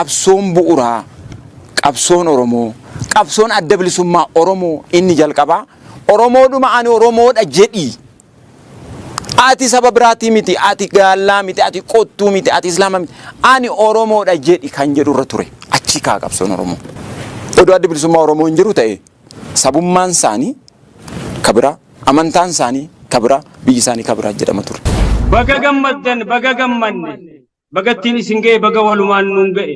qabsoon bu'uuraa qabsoon Oromoo qabsoon adda bilisummaa Oromoo inni jalqabaa Oromoodhuma ani Oromoodha jedhi ati saba biraati miti ati gaallaa miti ati qottuu miti ati islaama miti ani Oromoodha jedhi kan jedhu irra ture achi kaa qabsoon Oromoo odoo adda bilisummaa Oromoo hin jiru ta'e sabummaan isaanii kabira amantaan isaanii kabira biyyi isaanii kabira jedhama ture. Baga gammaddan baga gammanne bagattiin isin ga'e baga walumaan nuun ga'e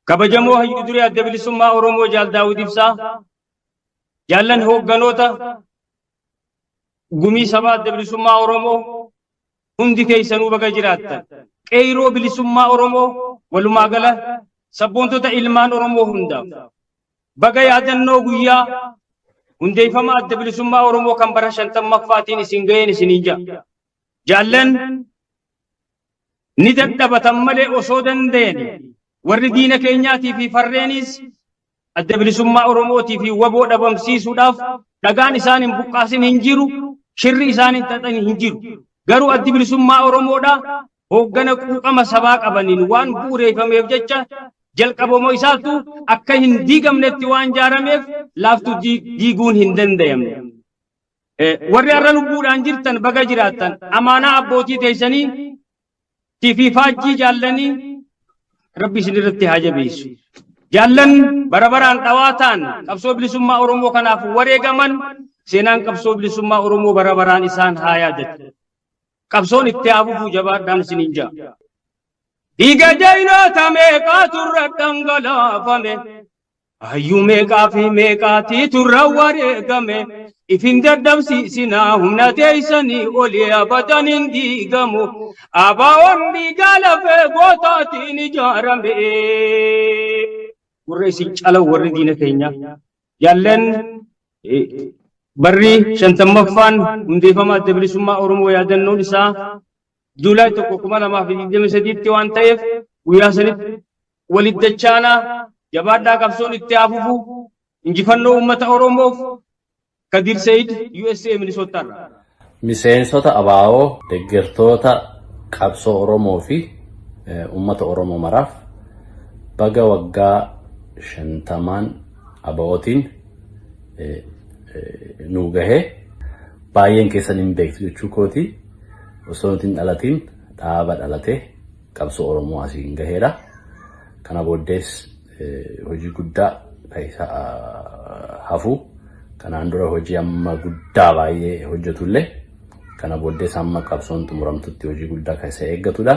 kabajamoo hayyuu duree adda bilisummaa Oromoo Jaal Daawud Ibsaa jaallan hoogganoota gumii sabaa adda bilisummaa Oromoo hundi keessanuu baga jiraattan qeeroo bilisummaa Oromoo walumaa gala sabboontota ilmaan Oromoo hundaaf baga yaadannoo guyyaa hundeeffama adda bilisummaa Oromoo kan bara 50ffaatiin isin ga'een isinii jaallan ni dadhabatan malee osoo danda'an warri diina keenyaatii fi farreenis adda bilisummaa Oromootii fi waboo dhabamsiisuudhaaf dhagaan isaan hin buqqaasin hin jiru shirri isaan hin xaxan hin jiru garuu addi bilisummaa Oromoodha hooggana quuqama sabaa qabaniin waan bu'uureeffameef jecha jalqabamoo isaatu akka hin diigamnetti waan jaarameef laaftu diiguun hin danda'amne. Warri har'a lubbuudhaan jirtan baga jiraattan amaanaa abbootii teessanii fi faajjii jaallanii rabbi isin irratti haa jabeessu. Jaallan barabaraan dhawaataan qabsoo bilisummaa Oromoo kanaaf wareegaman seenaan qabsoo bilisummaa Oromoo barabaraan isaan haa yaadatu. Qabsoon itti haafuuf jabaadhaan isiniin jaa. Dhiiga jaynoota meeqaatu irra dhangalaafame hayyuu meeqaa fi meeqaatiitu irra wareegame ifin dadhabsiisinaa humna teessanii olii abadan hin diigamu abaawoon dhiigaa lafee gootaatiin ijaarame. Warra isin calan warri diina keenya jaallan barri 50ffaan hundeeffama adda bilisummaa Oromoo yaadannoon isaa Juulaay 2023tti waan ta'eef guyyaa sanitti walitti dachaanaa jabaadhaa qabsoon itti haafuuf injifannoo uummata Oromoof Kadir Said USA Minnesota. Miseensota abaa'oo deeggartoota qabsoo Oromoo fi uummata Oromoo maraaf baga waggaa 50 abaa'ootiin nuu gahee baay'een keessan hin beektu jechuu kooti. Osoo nutiin dhalatiin dhaaba dhalatee qabsoo Oromoo asiin gaheedha. Kana booddees hojii guddaa taasisaa hafu. Kanaan dura hojii amma guddaa baay'ee hojjetullee kana booddees amma qabsoon xumuramtutti hojii guddaa keessa eeggatudha.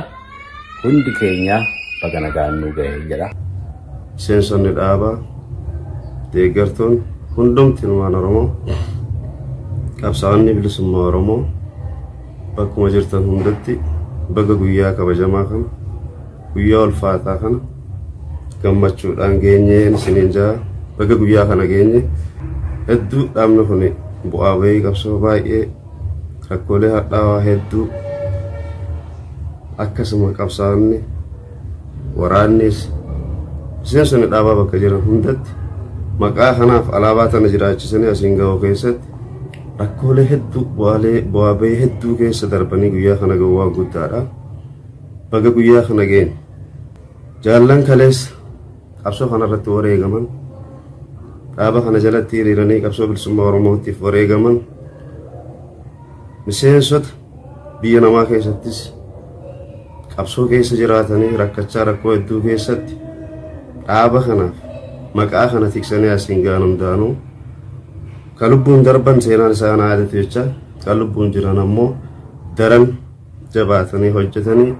Hundi keenya baga nagaan nuu gahee jedha. Miseensonni dhaabaa deeggartoonni hundumti ilmaan Oromoo qabsaa'onni bilisummaa Oromoo bakkuma jirtan hundatti baga guyyaa kabajamaa kana guyyaa ulfaataa kana gammachuudhaan geenyeen isiniin jaa baga guyyaa kana geenye hedduu dhaabni kun bu'aa bahii qabsoo baay'ee rakkoolee hadhaawaa hedduu akkasuma qabsaa'onni waraannis miseensonni dhaabaa bakka jiran hundatti maqaa kanaaf alaabaa tana jiraachisanii asiin ga'uu keessatti rakkoolee hedduu bu'aa bahii hedduu keessa darbanii guyyaa kana ga'uu waan guddaadha. Baga guyyaa kana geenye jaallan kalees qabsoo kanarratti wareegaman dhaaba kana jalatti hiriiranii qabsoo bilisummaa Oromootiif wareegaman miseensota biyya namaa keessattis qabsoo keessa jiraatanii rakkachaa rakkoo hedduu keessatti dhaaba kanaaf maqaa kana tiksanii asiin ga'an hundaanuu kan lubbuun darban seenaan isaan yaadatu jecha kan lubbuun jiran ammoo daran jabaatanii hojjetanii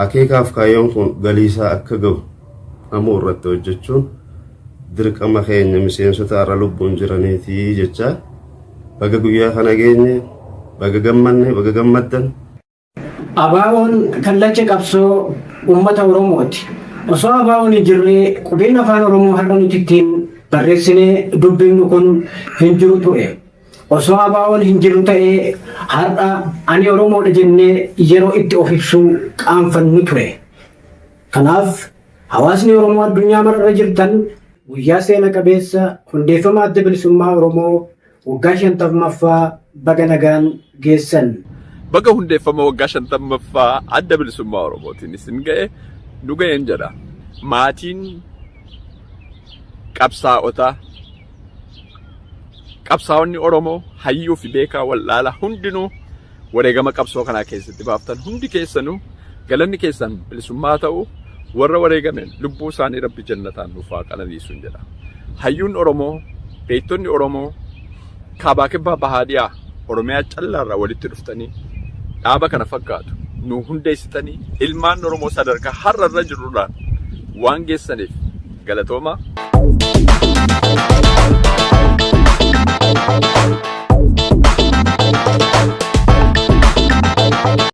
akeekaaf kaayyoon kun galiisaa akka ga'u ammoo irratti hojjechuun dirqama keenya miseensota har'a lubbuun jiraniitii jecha baga guyyaa kana geenye baga gammanne baga gammaddan. Abaa'oon kallacha qabsoo uummata Oromooti. Osoo abaa'oon hin jirre qubeen afaan Oromoo har'a nuti ittiin barreessinee dubbifnu kun hin jiru ture. Osoo abaa'oon hin jiru ta'ee har'a ani Oromoodha jennee yeroo itti of ibsuu qaanfannu ture. Kanaaf hawaasni Oromoo addunyaa mararra jirtan guyyaa seena qabeessa hundeeffama adda bilisummaa Oromoo waggaa 50ffaa baga nagaan geessan. Baga hundeeffama waggaa 50ffaa adda bilisummaa Oromootiin isin ga'e nu ga'een jedha. maatiin qabsaa'onni Oromoo hayyuu fi beekaa wallaala hundinuu wareegama qabsoo kanaa keessatti baaftan hundi keessanuu galanni keessan bilisummaa ta'u warra wareegamen lubbuu isaanii rabbi jannataan nuuf haa qananiisu jedha. Hayyuun Oromoo, beektonni Oromoo kaabaa kibbaa bahaadiyaa Oromiyaa callaarraa walitti dhuftanii dhaaba kana fakkaatu nu hundeessitanii ilmaan Oromoo sadarkaa har'arra jirurraan waan geessaniif galatooma.